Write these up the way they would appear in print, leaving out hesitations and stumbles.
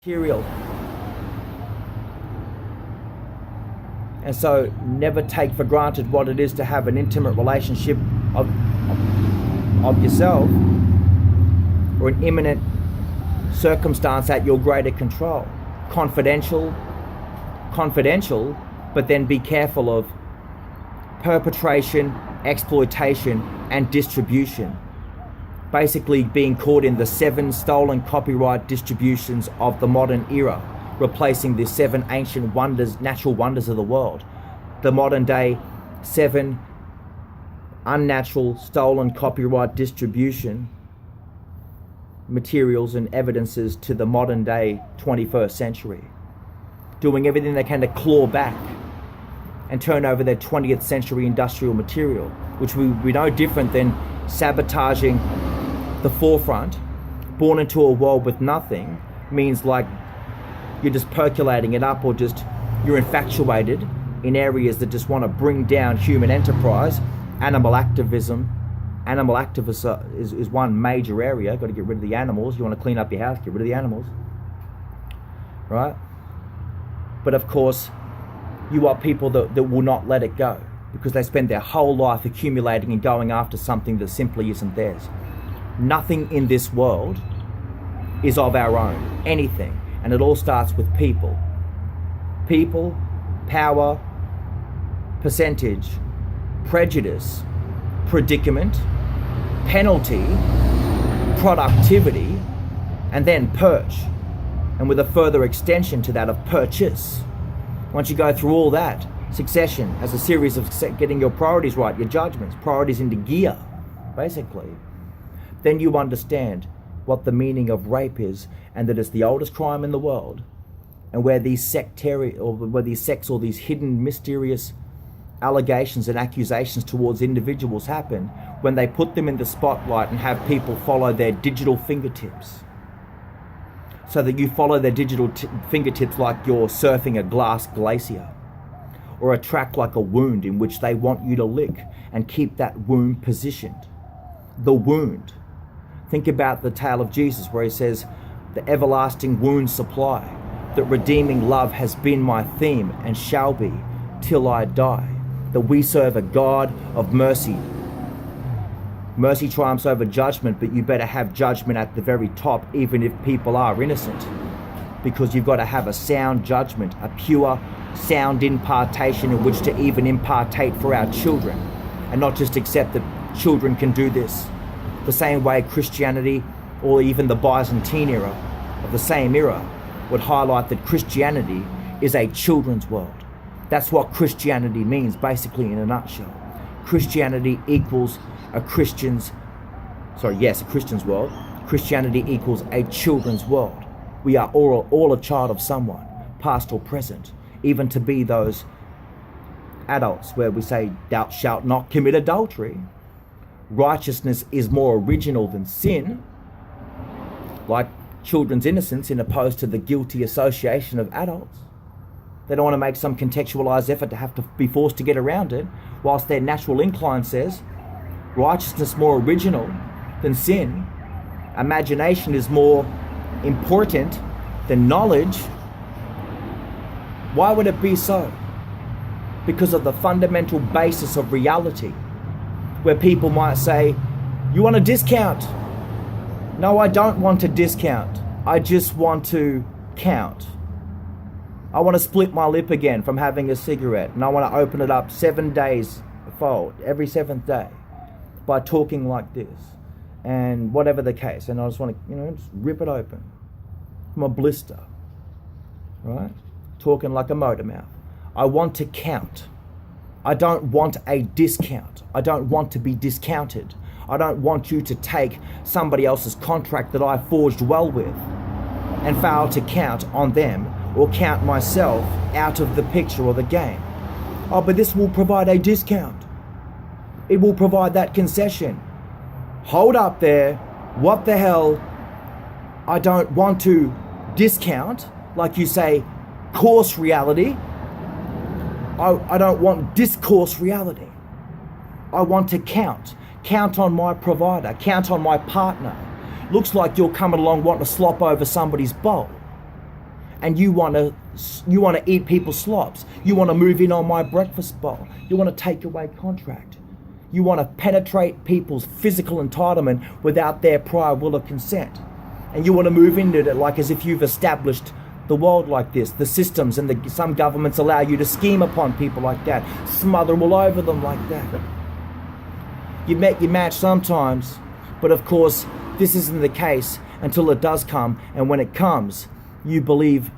material. And so never take for granted what it is to have an intimate relationship of yourself, or an imminent circumstance at your greater control. Confidential, but then be careful of perpetration, exploitation, and distribution. Basically being caught in the 7 stolen copyright distributions of the modern era, replacing the 7 ancient wonders, natural wonders of the world. The modern day 7 unnatural stolen copyright distribution materials and evidences to the modern day 21st century. Doing everything they can to claw back and turn over their 20th century industrial material, which would be no different than sabotaging the forefront. Born into a world with nothing means like you're just percolating it up, or just you're infatuated in areas that just want to bring down human enterprise. Animal activism is one major area. Got to get rid of the animals. You want to clean up your house, get rid of the animals, right? But of course, you are people that will not let it go, because they spend their whole life accumulating and going after something that simply isn't theirs. Nothing in this world is of our own, anything. And it all starts with people. People, power, percentage, prejudice, predicament, penalty, productivity, and then purge. And with a further extension to that of purchase. Once you go through all that, succession as a series of getting your priorities right, your judgments, priorities into gear, basically, then you understand what the meaning of rape is, and that it's the oldest crime in the world, and where these sectarian, or where these sects, or these hidden, mysterious allegations and accusations towards individuals happen when they put them in the spotlight and have people follow their digital fingertips. So that you follow their digital fingertips like you're surfing a glass glacier, or a track like a wound in which they want you to lick and keep that wound positioned. The wound. Think about the tale of Jesus, where he says, the everlasting wound supply, that redeeming love has been my theme and shall be till I die. That we serve a God of mercy. Mercy triumphs over judgment, but you better have judgment at the very top, even if people are innocent. Because you've got to have a sound judgment, a pure, sound impartation in which to even impartate for our children, and not just accept that children can do this. The same way Christianity, or even the Byzantine era of the same era, would highlight that Christianity is a children's world. That's what Christianity means, basically, in a nutshell. Christianity equals a Christian's world. Christianity equals a children's world. We are all a child of someone, past or present, even to be those adults where we say, thou shalt not commit adultery. Righteousness is more original than sin, like children's innocence, in opposed to the guilty association of adults. They don't want to make some contextualized effort to have to be forced to get around it, whilst their natural incline says righteousness more original than sin. Imagination is more important than knowledge. Why would it be so? Because of the fundamental basis of reality, where people might say, you want a discount? No, I don't want a discount. I just want to count. I want to split my lip again from having a cigarette, and I want to open it up 7 days fold, every 7th day, by talking like this, and whatever the case. And I just want to, just rip it open from a blister, right? Talking like a motor mouth. I want to count. I don't want a discount. I don't want to be discounted. I don't want you to take somebody else's contract that I forged well with and fail to count on them, or count myself out of the picture or the game. Oh, but this will provide a discount. It will provide that concession. Hold up there. What the hell? I don't want to discount, like you say, course reality. I don't want discourse reality. I want to count. Count on my provider. Count on my partner. Looks like you're coming along wanting to slop over somebody's bowl. and you want to eat people's slops. You want to move in on my breakfast bowl. You want to take away contract. You want to penetrate people's physical entitlement without their prior will or consent. And you want to move into it like as if you've established the world like this, the systems, and some governments allow you to scheme upon people like that, smother all over them like that. You met your match sometimes, but of course this isn't the case until it does come, and when it comes, you believe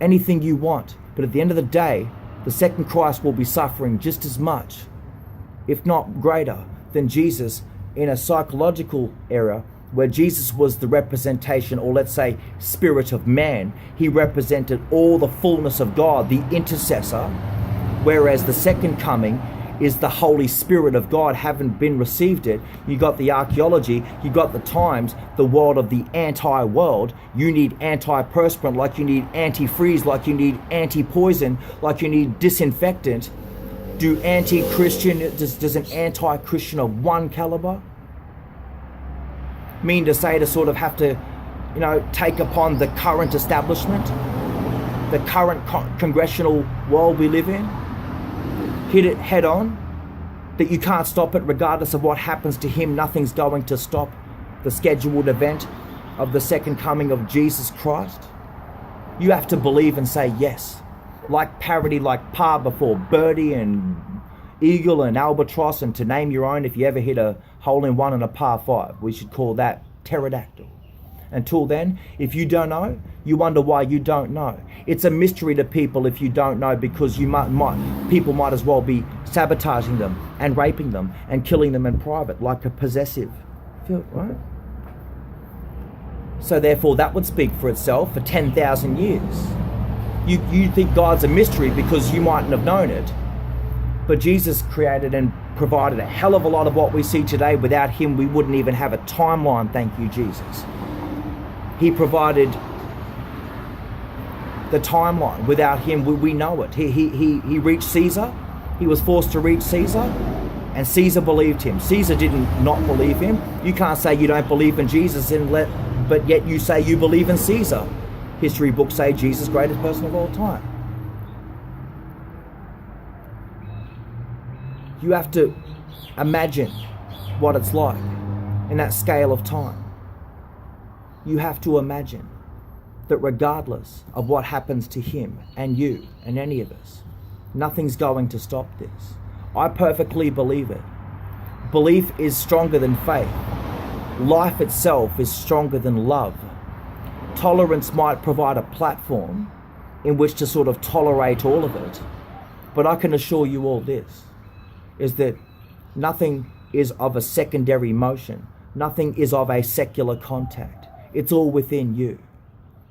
anything you want. But at the end of the day, the second Christ will be suffering just as much, if not greater, than Jesus in a psychological era where Jesus was the representation, or let's say spirit of man. He represented all the fullness of God, the intercessor, whereas the second coming is the Holy Spirit of God. Haven't been received it. You got the archaeology, you got the times, the world of the anti-world. You need antiperspirant like you need antifreeze, like you need anti-poison, like you need disinfectant. Do anti-Christian, does an anti-Christian of one caliber mean to say to sort of have to, take upon the current establishment, the current congressional world we live in, hit it head on, that you can't stop it regardless of what happens to him? Nothing's going to stop the scheduled event of the second coming of Jesus Christ? You have to believe and say yes. Like parody, like par before birdie and eagle and albatross, and to name your own. If you ever hit a hole-in-one and a par 5, we should call that pterodactyl. Until then, if you don't know, you wonder why you don't know. It's a mystery to people if you don't know, because people might as well be sabotaging them and raping them and killing them in private like a possessive. Right? So therefore that would speak for itself for 10,000 years. You think God's a mystery because you mightn't have known it. But Jesus created and provided a hell of a lot of what we see today. Without him, we wouldn't even have a timeline. Thank you, Jesus. He provided the timeline. Without him, we know it. He reached Caesar. He was forced to reach Caesar, and Caesar believed him. Caesar didn't not believe him. You can't say you don't believe in Jesus but yet you say you believe in Caesar. History books say Jesus, greatest person of all time. You have to imagine what it's like in that scale of time. You have to imagine that regardless of what happens to him and you and any of us, nothing's going to stop this. I perfectly believe it. Belief is stronger than faith. Life itself is stronger than love. Tolerance might provide a platform in which to sort of tolerate all of it, but I can assure you all this, is that nothing is of a secondary motion. Nothing is of a secular contact. It's all within you.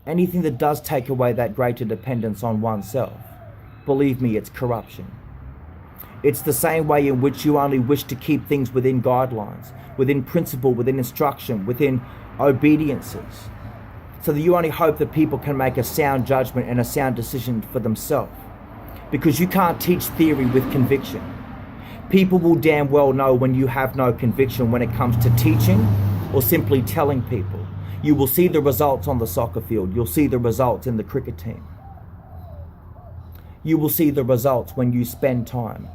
Anything that does take away that greater dependence on oneself, believe me, it's corruption. It's the same way in which you only wish to keep things within guidelines, within principle, within instruction, within obediences, so that you only hope that people can make a sound judgment and a sound decision for themselves. Because you can't teach theory with conviction. People will damn well know when you have no conviction when it comes to teaching or simply telling people. You will see the results on the soccer field. You'll see the results in the cricket team. You will see the results when you spend time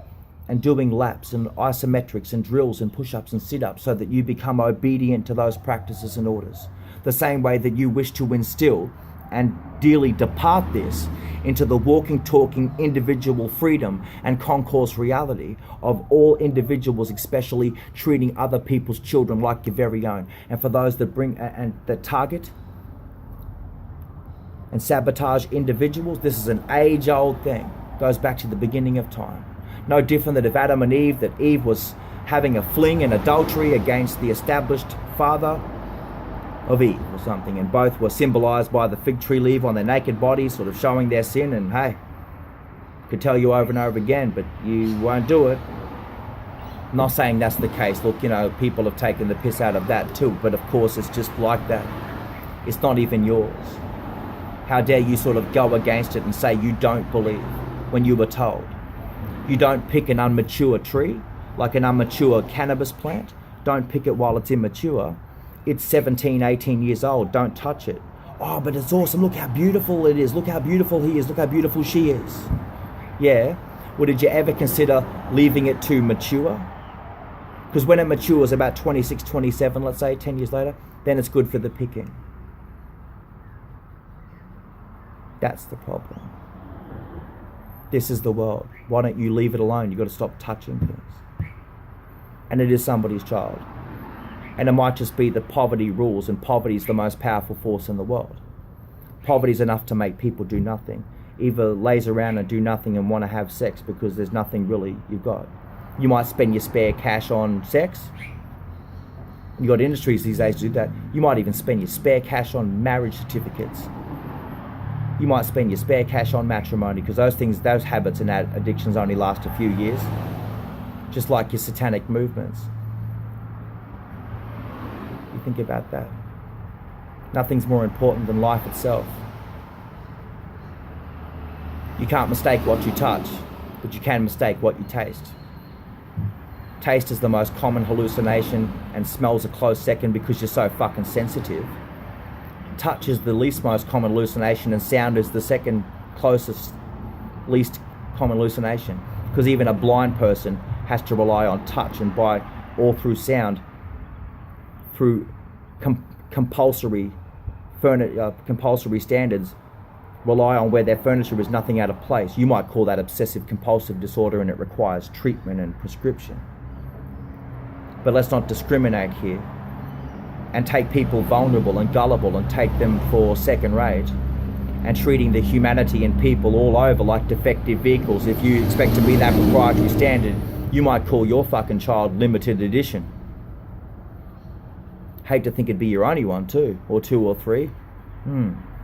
and doing laps and isometrics and drills and push-ups and sit-ups, so that you become obedient to those practices and orders. The same way that you wish to instill and dearly depart this into the walking, talking individual freedom and concourse reality of all individuals, especially treating other people's children like your very own. And for those that bring and that target and sabotage individuals, this is an age-old thing. Goes back to the beginning of time. No different than if Adam and Eve, that Eve was having a fling and adultery against the established father of Eve or something, and both were symbolized by the fig tree leaf on their naked bodies, sort of showing their sin. And hey, I could tell you over and over again, but you won't do it. I'm not saying that's the case. Look, people have taken the piss out of that too, but of course it's just like that. It's not even yours. How dare you sort of go against it and say you don't believe when you were told. You don't pick an unmature tree, like an unmature cannabis plant. Don't pick it while it's immature. It's 17, 18 years old. Don't touch it. Oh, but it's awesome. Look how beautiful it is. Look how beautiful he is. Look how beautiful she is. Yeah. Well, did you ever consider leaving it to mature? Because when it matures about 26, 27, let's say, 10 years later, then it's good for the picking. That's the problem. This is the world. Why don't you leave it alone? You've got to stop touching things. And it is somebody's child. And it might just be that poverty rules, and poverty is the most powerful force in the world. Poverty is enough to make people do nothing. Either laze around and do nothing and want to have sex because there's nothing really you've got. You might spend your spare cash on sex. You've got industries these days to do that. You might even spend your spare cash on marriage certificates. You might spend your spare cash on matrimony, because those habits and addictions only last a few years. Just like your satanic movements. You think about that. Nothing's more important than life itself. You can't mistake what you touch, but you can mistake what you taste. Taste is the most common hallucination, and smell's a close second because you're so fucking sensitive. Touch is the least most common hallucination, and sound is the second closest, least common hallucination. Because even a blind person has to rely on touch, and by or through sound, through compulsory standards, rely on where their furniture is nothing out of place. You might call that obsessive compulsive disorder, and it requires treatment and prescription. But let's not discriminate here and take people vulnerable and gullible and take them for second rate, and treating the humanity in people all over like defective vehicles. If you expect to be that proprietary standard, you might call your fucking child limited edition. Hate to think it'd be your only one too, or two or three.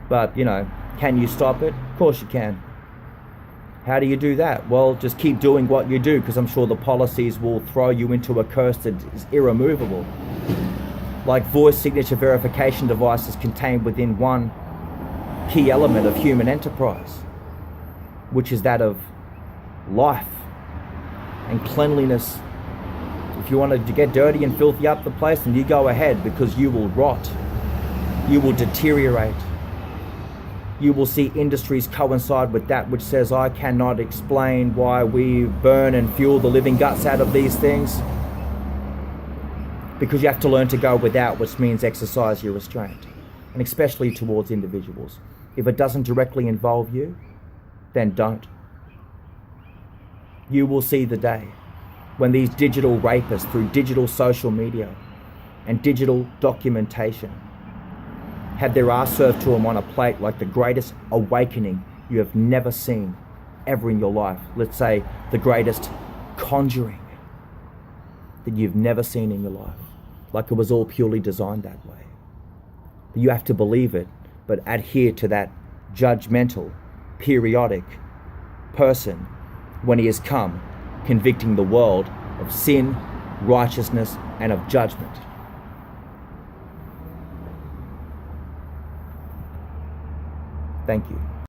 But, can you stop it? Of course you can. How do you do that? Well, just keep doing what you do, because I'm sure the policies will throw you into a curse that is irremovable. Like voice signature verification devices contained within one key element of human enterprise, which is that of life and cleanliness. If you want to get dirty and filthy up the place, then you go ahead, because you will rot. You will deteriorate. You will see industries coincide with that which says, I cannot explain why we burn and fuel the living guts out of these things. Because you have to learn to go without, which means exercise your restraint. And especially towards individuals. If it doesn't directly involve you, then don't. You will see the day when these digital rapists, through digital social media and digital documentation, have their ass served to them on a plate like the greatest awakening you have never seen ever in your life. Let's say the greatest conjuring that you've never seen in your life. Like it was all purely designed that way. You have to believe it, but adhere to that judgmental, periodic person when he has come, convicting the world of sin, righteousness, and of judgment. Thank you.